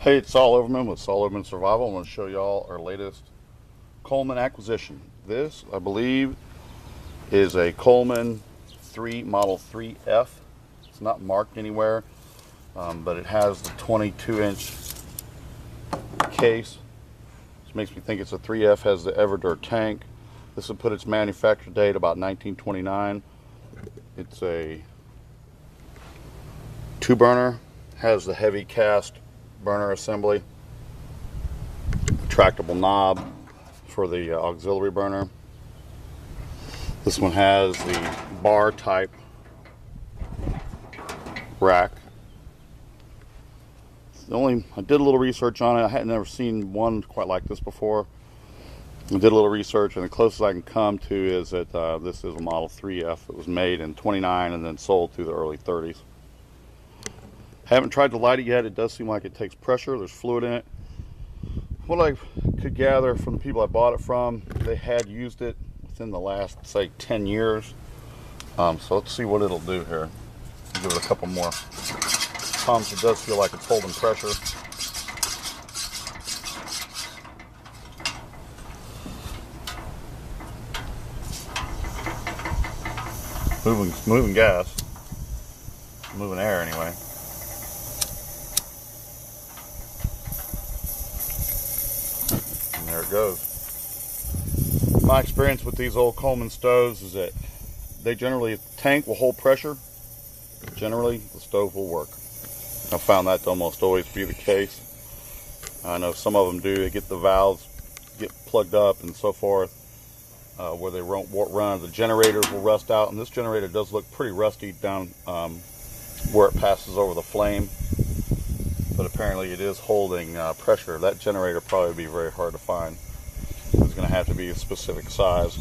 Hey, it's Saul Overman with Saul Overman Survival. I'm going to show y'all our latest Coleman acquisition. This, I believe, is a Coleman Model 3F. It's not marked anywhere, but it has the 22-inch case, which makes me think it's a 3F. Has the Everdur tank. This would put its manufacture date about 1929. It's a 2-burner. Has the heavy cast burner assembly, retractable knob for the auxiliary burner. This one has the bar type rack. I did a little research on it. I had never seen one quite like this before. I did a little research, and the closest I can come to is that this is a Model 3F. It was made in '29 and then sold through the early '30s. Haven't tried to light it yet. It does seem like it takes pressure. There's fluid in it. What I could gather from the people I bought it from, they had used it within the last, say, 10 years. So let's see what it'll do here. Give it a couple more pumps. It does feel like it's holding pressure. Moving gas. Moving air anyway. There it goes. My experience with these old Coleman stoves is that the tank will hold pressure. Generally, the stove will work. I found that to almost always be the case. I know some of them do. They get the valves get plugged up and so forth, where they won't run. The generators will rust out, and this generator does look pretty rusty down where it passes over the flame. But apparently it is holding pressure. That generator probably would be very hard to find. It's going to have to be a specific size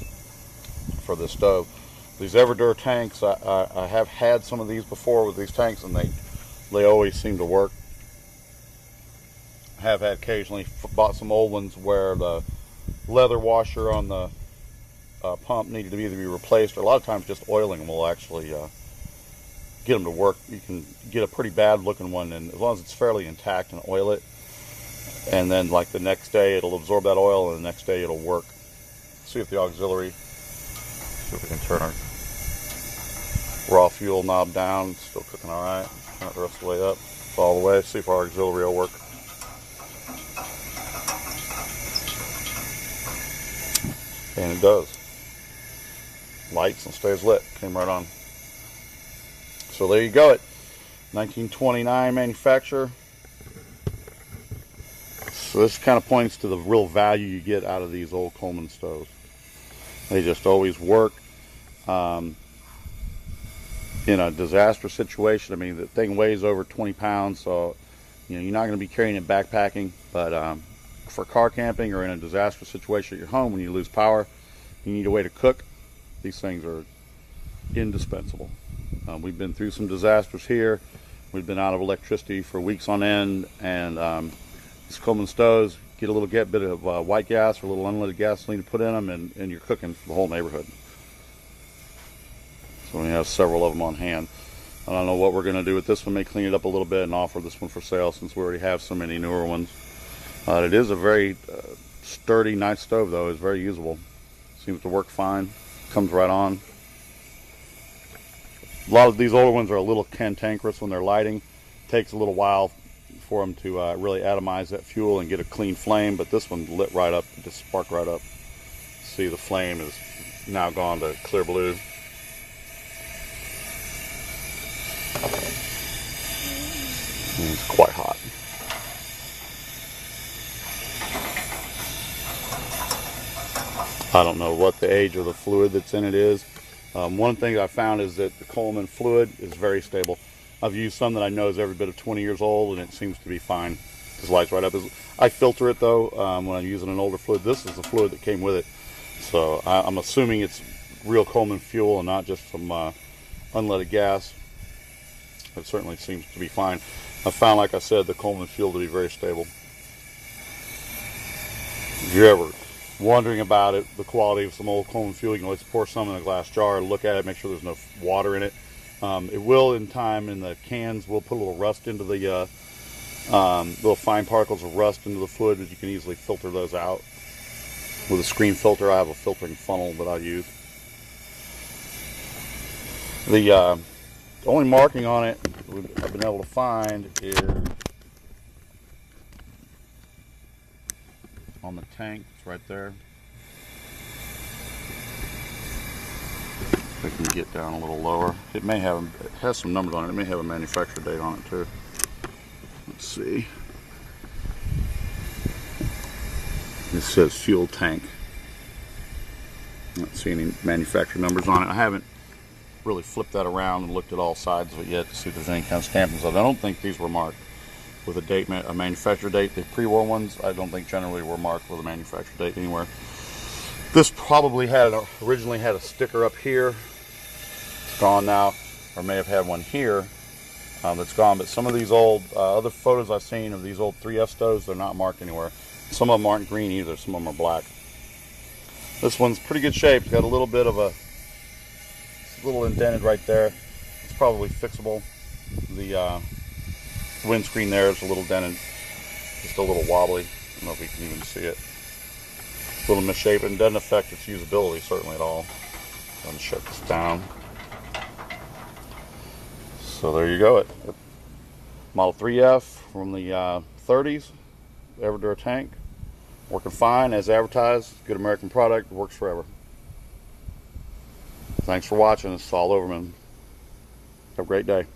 for this stove. These Everdur tanks, I have had some of these before with these tanks, and they always seem to work. I have had occasionally bought some old ones where the leather washer on the pump needed to either be replaced, or a lot of times just oiling them will actually get them to work. You can get a pretty bad looking one, and as long as it's fairly intact, and oil it, and then like the next day it'll absorb that oil, and the next day it'll work. See if the auxiliary, see if we can turn our raw fuel knob down. It's still cooking all right. Not the rest of the way up. It's all the way. See if our auxiliary will work. And it does. Lights and stays lit. Came right on. So there you go. It 1929 manufacture. So this kind of points to the real value you get out of these old Coleman stoves. They just always work. In a disaster situation, I mean, the thing weighs over 20 pounds, so you're not going to be carrying it backpacking. But for car camping or in a disaster situation at your home, when you lose power, you need a way to cook. These things are indispensable. We've been through some disasters here. We've been out of electricity for weeks on end, and these Coleman stoves get a little bit of white gas or a little unleaded gasoline to put in them, and you're cooking for the whole neighborhood. So we have several of them on hand. I don't know what we're going to do with this one. May clean it up a little bit and offer this one for sale, since we already have so many newer ones. It is a very sturdy, nice stove, though. It's very usable. Seems to work fine. Comes right on. A lot of these older ones are a little cantankerous when they're lighting. Takes a little while for them to really atomize that fuel and get a clean flame, but this one lit right up, just sparked right up. See, the flame is now gone to clear blue. And it's quite hot. I don't know what the age of the fluid that's in it is. One thing I found is that the Coleman fluid is very stable. I've used some that I know is every bit of 20 years old, and it seems to be fine. This lights right up. I filter it, though, when I'm using an older fluid. This is the fluid that came with it. So I'm assuming it's real Coleman fuel and not just some unleaded gas. It certainly seems to be fine. I found, like I said, the Coleman fuel to be very stable. If you're ever wondering about it, the quality of some old Coleman fuel, you can always pour some in a glass jar, look at it, make sure there's no water in it. It will, in time, in the cans, will put a little rust into the Little fine particles of rust into the fluid, but you can easily filter those out. With a screen filter, I have a filtering funnel that I use. The only marking on it I've been able to find is on the tank. It's right there. If I can get down a little lower. It has some numbers on it. It may have a manufacturer date on it too. Let's see. It says fuel tank. I don't see any manufacturer numbers on it. I haven't really flipped that around and looked at all sides of it yet to see if there's any kind of stampings of it. I don't think these were marked with a date, a manufacturer date. The pre-war ones, I don't think generally were marked with a manufacturer date anywhere. This probably originally had a sticker up here. It's gone now, or may have had one here that's gone. But some of these old other photos I've seen of these old 3F stoves, they're not marked anywhere. Some of them aren't green either. Some of them are black. This one's pretty good shape. It's got a little bit of a little indented right there. It's probably fixable. The windscreen there is a little dented, just a little wobbly. I don't know if you can even see it. A little misshapen. Doesn't affect its usability certainly at all. I'm going to shut this down. So there you go. It Model 3F from the 30s, Everdura tank, working fine as advertised. Good American product, works forever. Thanks for watching. This is Saul Overman. Have a great day.